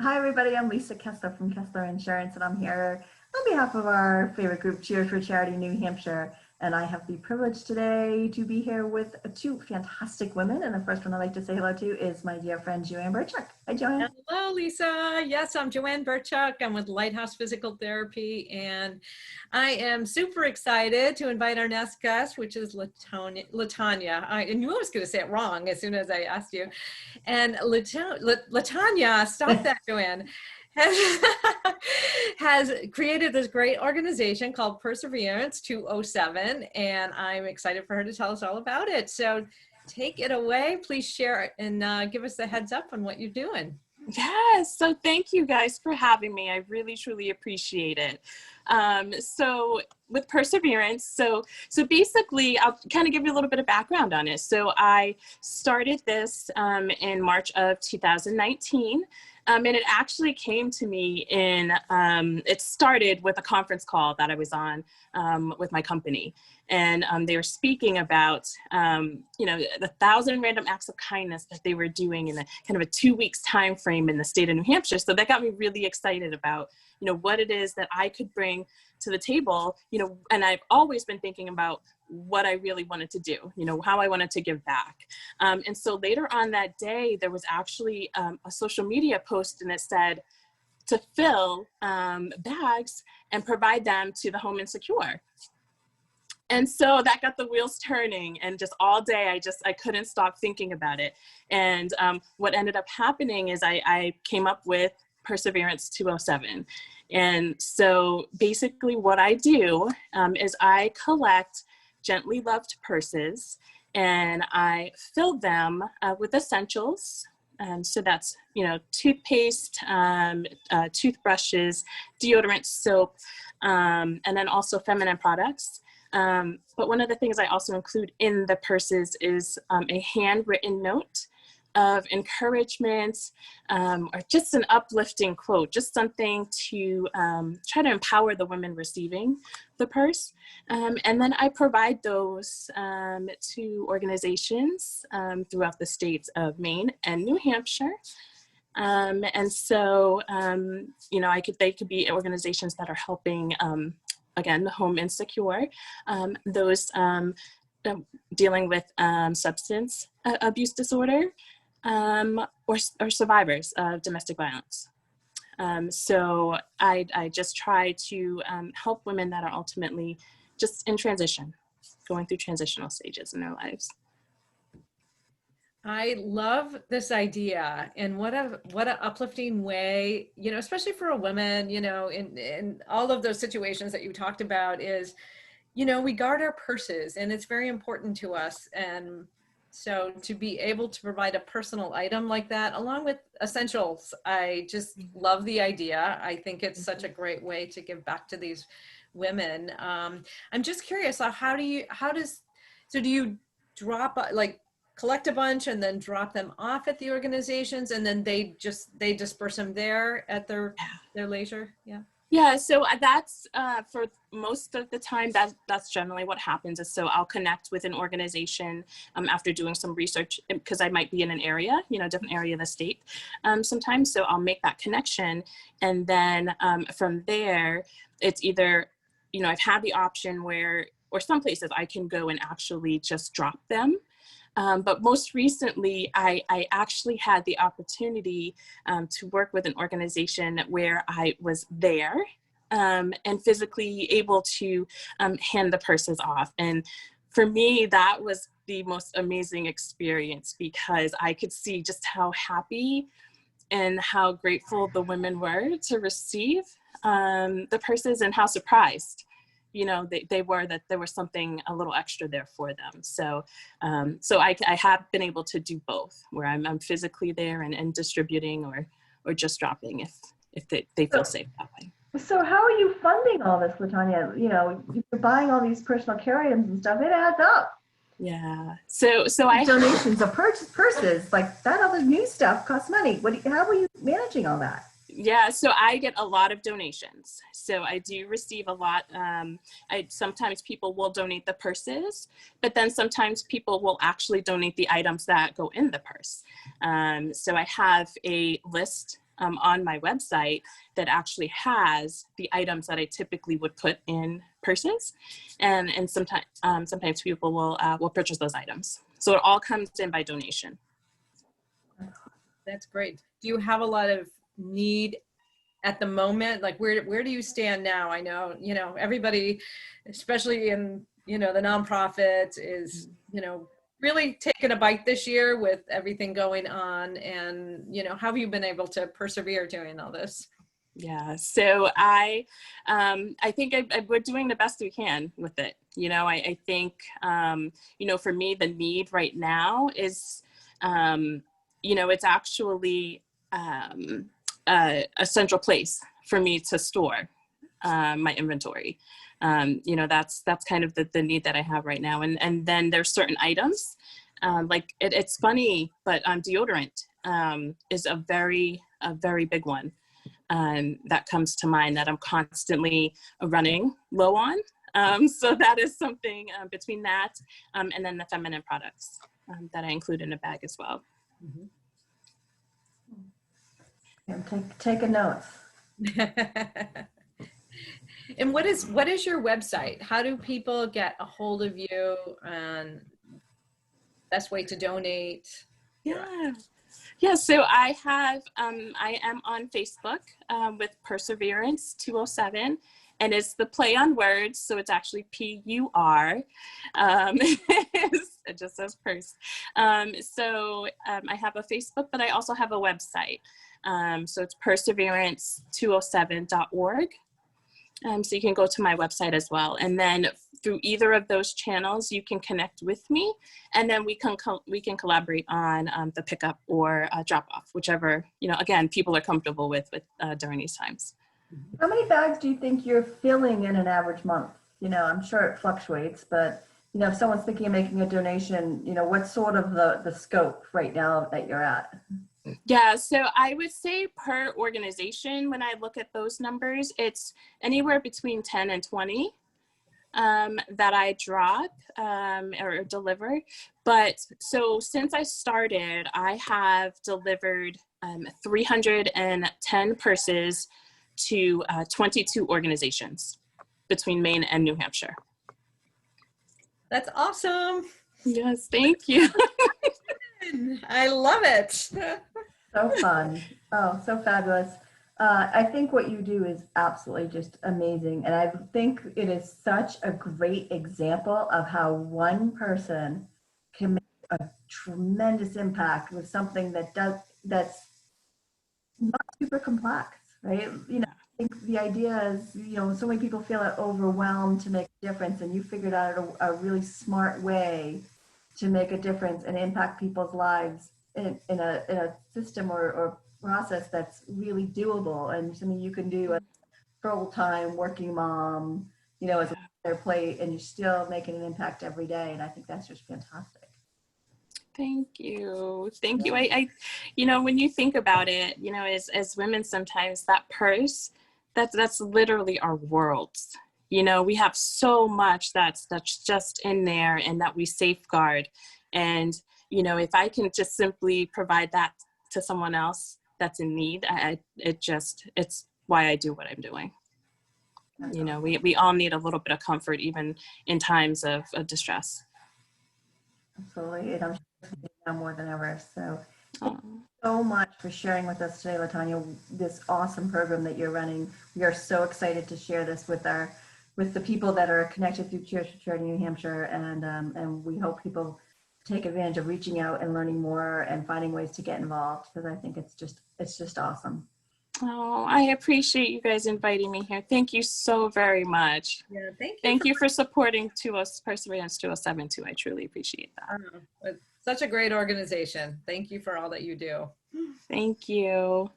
Hi, everybody. I'm Lisa Kessler from Kessler Insurance, and I'm here on behalf of our favorite group, Cheers for Charity New Hampshire. And I have the privilege today to be here with two fantastic women. And the first one I'd like to say hello to is my dear friend, Joanne Burchuk. Hi, Joanne. Hello, Lisa. Yes, I'm Joanne Burchuk. I'm with Lighthouse Physical Therapy, and I am super excited to invite our next guest, which is Latanya. I knew I was going to say it wrong as soon as I asked you. And Latanya, stop that, Joanne, has created this great organization called Purseverance 207, and I'm excited for her to tell us all about it. So take it away. Please share and give us a heads up on what you're doing. Yes, so thank you guys for having me. I really, truly appreciate it. So with Purseverance, so basically, I'll kind of give you a little bit of background on it. So I started this in March of 2019. And it actually came to me it started with a conference call that I was on with my company. And they were speaking about, the 1,000 random acts of kindness that they were doing in a kind of a 2 weeks time frame in the state of New Hampshire. So that got me really excited about, what it is that I could bring to the table, and I've always been thinking about what I really wanted to do, how I wanted to give back. And so later on that day, there was actually a social media post, and it said to fill bags and provide them to the home insecure. And so that got the wheels turning, and just all day, I couldn't stop thinking about it. And what ended up happening is I came up with Purseverance 207. And so basically what I do is I collect gently loved purses, and I fill them with essentials. So that's, toothpaste, toothbrushes, deodorant, soap, and then also feminine products. But one of the things I also include in the purses is a handwritten note of encouragement, or just an uplifting quote, just something to try to empower the women receiving the purse. And then I provide those to organizations throughout the states of Maine and New Hampshire. And so, they could be organizations that are helping, again, the home insecure, those dealing with substance abuse disorder, or survivors of domestic violence. So I just try to help women that are ultimately just in transition, going through transitional stages in their lives. I love this idea, and what a uplifting way, especially for a woman, in all of those situations that you talked about is, we guard our purses, and it's very important to us. And so to be able to provide a personal item like that, along with essentials, I just love the idea. I think it's such a great way to give back to these women. I'm just curious, do you drop, collect a bunch and then drop them off at the organizations, and then they disperse them there at their leisure? Yeah, so that's for most of the time, that's generally what happens. Is so I'll connect with an organization after doing some research, because I might be in an area, different area of the state sometimes. So I'll make that connection. And then from there, it's either, I've had the option or some places I can go and actually just drop them. But most recently, I actually had the opportunity to work with an organization where I was there and physically able to hand the purses off. And for me, that was the most amazing experience, because I could see just how happy and how grateful the women were to receive the purses, and how surprised they were that there was something a little extra there for them. So I have been able to do both, where I'm physically there and distributing, or just dropping if they feel safe that way. So how are you funding all this, Latanya? You're buying all these personal care items and stuff. It adds up. Yeah. So I donations of purses, like that other new stuff costs money. How are you managing all that? Yeah, so I get a lot of donations. So I do receive a lot. Sometimes people will donate the purses, but then sometimes people will actually donate the items that go in the purse. So I have a list on my website that actually has the items that I typically would put in purses, and sometimes people will purchase those items. So it all comes in by donation. That's great. Do you have a lot of need at the moment? Like where do you stand now? I know, everybody, especially in, the nonprofit is, really taking a bite this year with everything going on. And, how have you been able to persevere doing all this? Yeah, so I think we're doing the best we can with it. I think, for me, the need right now is, it's actually a central place for me to store my inventory. That's kind of the need that I have right now. And then there's certain items, like it's funny, but deodorant is a very big one that comes to mind that I'm constantly running low on. So that is something between that and then the feminine products that I include in a bag as well. Mm-hmm. Take a note. And what is your website? How do people get a hold of you, and best way to donate? Yeah, so I am on Facebook with Purseverance 207, and it's the play on words, so it's actually PUR. It just says purse. So I have a Facebook, but I also have a website. So it's perseverance207.org. So you can go to my website as well. And then through either of those channels, you can connect with me, and then we can collaborate on the pickup or drop off, whichever, again, people are comfortable with during these times. How many bags do you think you're filling in an average month? I'm sure it fluctuates, but if someone's thinking of making a donation, what's sort of the scope right now that you're at? Yeah, so I would say per organization, when I look at those numbers, it's anywhere between 10 and 20 that I drop or deliver. But so since I started, I have delivered 310 purses to 22 organizations between Maine and New Hampshire. That's awesome. Yes, thank you. I love it. So fun. Oh, so fabulous. I think what you do is absolutely just amazing. And I think it is such a great example of how one person can make a tremendous impact with something that's not super complex, right? I think the idea is, so many people feel overwhelmed to make a difference, and you figured out a really smart way to make a difference and impact people's lives in a system or process that's really doable and something you can do as a full-time working mom, as a their plate, and you're still making an impact every day. And I think that's just fantastic. Thank you. Thank you. I when you think about it, as women, sometimes that purse, that's literally our worlds. We have so much that's just in there and that we safeguard. And, if I can just simply provide that to someone else that's in need, it's why I do what I'm doing. We all need a little bit of comfort, even in times of distress. Absolutely. And I'm sure now more than ever. So thank you so much for sharing with us today, LaTanya, this awesome program that you're running. We are so excited to share this with the people that are connected through Cheers for Charity New Hampshire, and we hope people take advantage of reaching out and learning more and finding ways to get involved, because I think it's just awesome. Oh, I appreciate you guys inviting me here. Thank you so very much. Yeah, thank you. Thank you for supporting Perseverance 207 too. I truly appreciate that. It's such a great organization. Thank you for all that you do. Thank you.